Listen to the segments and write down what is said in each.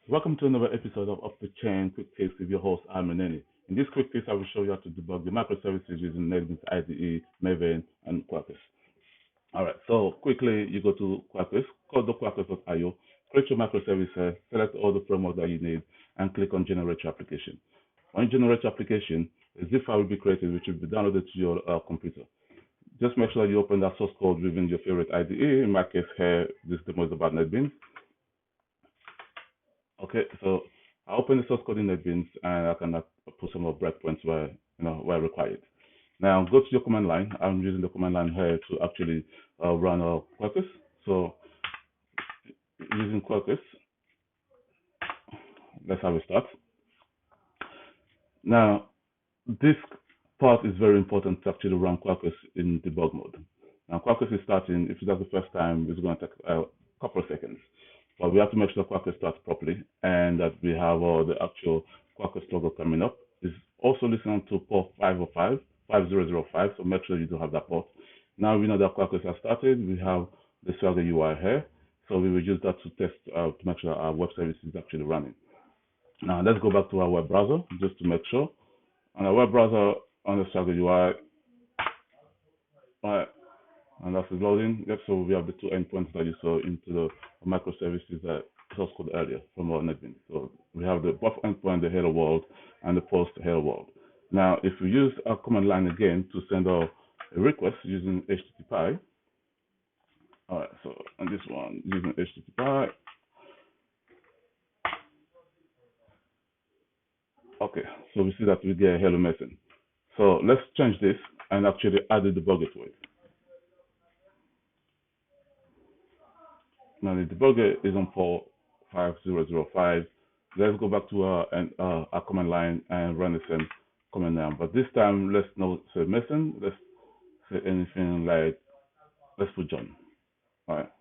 Welcome to another episode of Up the Chain Quick Tips with your host, Nene. In this quick tips, I will show you how to debug the microservices using NetBeans IDE, Maven, and Quarkus. Alright, so quickly you go to Quarkus, code the Quarkus.io, create your microservice, select all the framework that you need, and click on Generate Your Application. When you generate your application, a zip file will be created, which will be downloaded to your computer. Just make sure you open that source code within your favorite IDE. In my case here, this demo is about NetBeans. Okay, so I open the source code in NetBeans and I can put some more breakpoints where required. Now go to your command line. I'm using the command line here to actually run Quarkus. So using Quarkus, let's have a start. Now this part is very important to actually run Quarkus in debug mode. Now Quarkus is starting. If that's the first time, it's going to take a couple of seconds. But we have to make sure Quarkus starts properly and that we have the actual Quarkus logo coming up. It's also listening to port 5005, so make sure you do have that port. Now we know that Quarkus has started. We have the Swagger UI here, so we will use that to test to make sure our web service is actually running. Now let's go back to our web browser just to make sure. On our web browser on the Swagger UI, and that's loading. Yep, so we have the two endpoints that you saw into the microservices source code earlier from our NetBeans. So we have the buff endpoint, the hello world, and the post hello world. Now, if we use our command line again to send out a request using HTTP, all right, so on this one, using HTTP, okay, so we see that we get a hello message. So let's change this and actually add the debugger to it. Now the debugger is on port 5005. Let's go back to our command line and run the same command line. But this time, let's not say missing. Let's say anything like, let's put John. All right.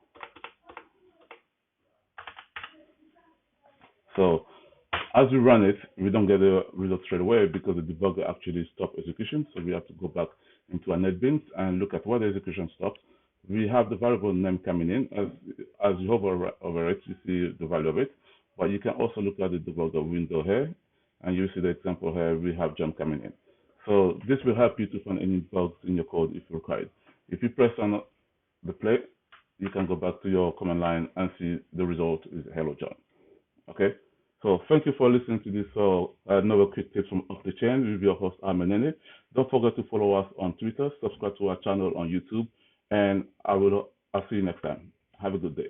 So as we run it, we don't get a result straight away because the debugger actually stopped execution. So we have to go back into our NetBeans and look at where the execution stopped. We have the variable name coming in. As you hover over it, you see the value of it. But you can also look at the debugger window here, and you see the example here. We have John coming in. So this will help you to find any bugs in your code if required. If you press on the play, you can go back to your command line and see the result is hello John. Okay. So thank you for listening to this another quick tips from Off the Chain with your host Nene. Don't forget to follow us on Twitter, subscribe to our channel on YouTube, and I'll see you next time. Have a good day.